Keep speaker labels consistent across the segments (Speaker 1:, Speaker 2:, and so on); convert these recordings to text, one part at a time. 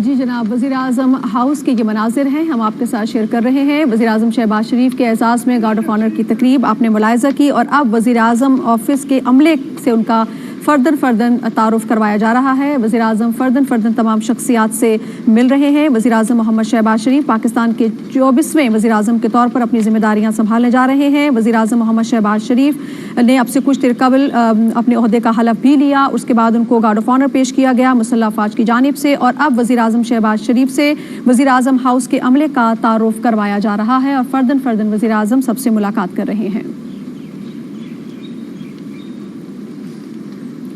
Speaker 1: جی جناب، وزیراعظم ہاؤس کے یہ مناظر ہیں، ہم آپ کے ساتھ شیئر کر رہے ہیں۔ وزیراعظم شہباز شریف کے اعزاز میں گارڈ آف آنر کی تقریب آپ نے ملاحظہ کی، اور اب وزیراعظم آفس کے عملے سے ان کا فردن تعارف کروایا جا رہا ہے۔ وزیراعظم فردن تمام شخصیات سے مل رہے ہیں۔ وزیراعظم محمد شہباز شریف پاکستان کے 24ویں وزیراعظم کے طور پر اپنی ذمہ داریاں سنبھالنے جا رہے ہیں۔ وزیراعظم محمد شہباز شریف نے اب سے کچھ دیر قبل اپنے عہدے کا حلف بھی لیا، اس کے بعد ان کو گارڈ آف آنر پیش کیا گیا مسلح افواج کی جانب سے، اور اب وزیراعظم شہباز شریف سے وزیراعظم ہاؤس کے عملے کا تعارف کروایا جا رہا ہے، اور فردن وزیراعظم سب سے ملاقات کر رہے ہیں۔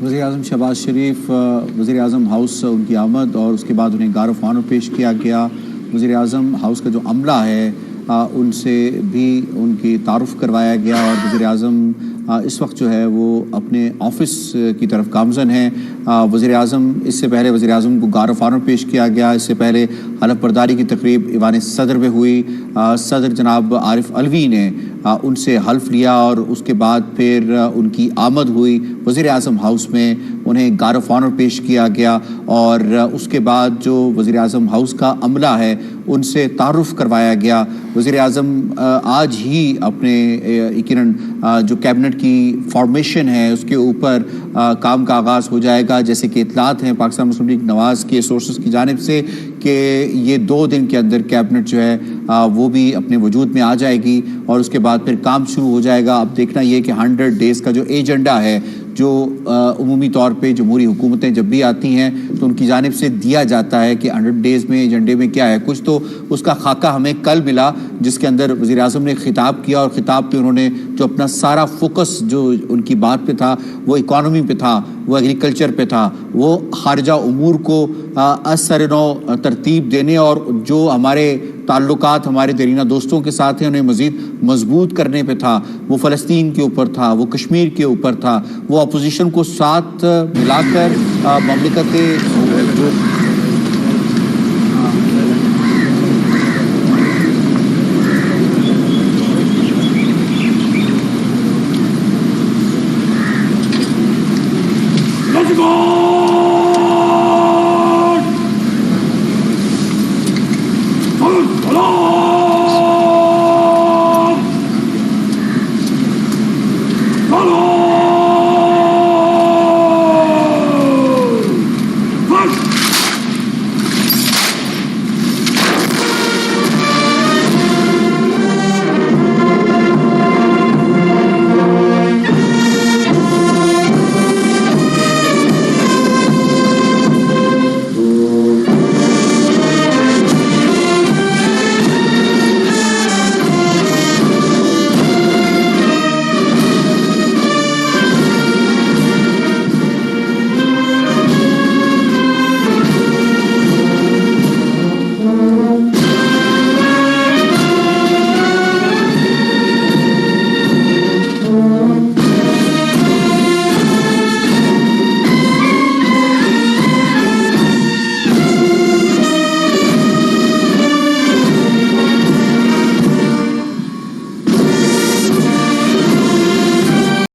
Speaker 2: وزیراعظم شہباز شریف وزیراعظم ہاؤس ان کی آمد اور اس کے بعد انہیں گارڈ آف آنر پیش کیا گیا۔ وزیراعظم ہاؤس کا جو عملہ ہے ان سے بھی ان کی تعارف کروایا گیا، اور وزیراعظم اس وقت جو ہے وہ اپنے آفس کی طرف گامزن ہیں۔ وزیراعظم اس سے پہلے وزیراعظم کو گارڈ آف آنر پیش کیا گیا، اس سے پہلے حلف برداری کی تقریب ایوان صدر میں ہوئی۔ صدر جناب عارف علوی نے ان سے حلف لیا، اور اس کے بعد پھر ان کی آمد ہوئی وزیراعظم ہاؤس میں، انہیں گارڈ آف آنر پیش کیا گیا، اور اس کے بعد جو وزیراعظم ہاؤس کا عملہ ہے ان سے تعارف کروایا گیا۔ وزیراعظم آج ہی اپنے یقیناً جو کیبنٹ کی فارمیشن ہے اس کے اوپر کام کا آغاز ہو جائے گا، جیسے کہ اطلاعات ہیں پاکستان مسلم لیگ نواز کے سورسز کی جانب سے کہ یہ 2 دن کے اندر کیبنٹ جو ہے وہ بھی اپنے وجود میں آ جائے گی، اور اس کے بعد پھر کام شروع ہو جائے گا۔ اب دیکھنا یہ کہ 100 ڈیز کا جو ایجنڈا ہے، جو عمومی طور پہ جمہوری حکومتیں جب بھی آتی ہیں تو ان کی جانب سے دیا جاتا ہے کہ 100 ڈیز میں ایجنڈے میں کیا ہے، کچھ تو اس کا خاکہ ہمیں کل ملا جس کے اندر وزیراعظم نے خطاب کیا، اور خطاب پہ انہوں نے جو اپنا سارا فوکس جو ان کی بات پہ تھا وہ اکانومی پہ تھا، وہ ایگریکلچر پہ تھا، وہ خارجہ امور کو اثر نو ترتیب دینے اور جو ہمارے تعلقات ہمارے دیرینہ دوستوں کے ساتھ ہیں انہیں مزید مضبوط کرنے پہ تھا، وہ فلسطین کے اوپر تھا، وہ کشمیر کے اوپر تھا، وہ اپوزیشن کو ساتھ ملا کر مملکت جو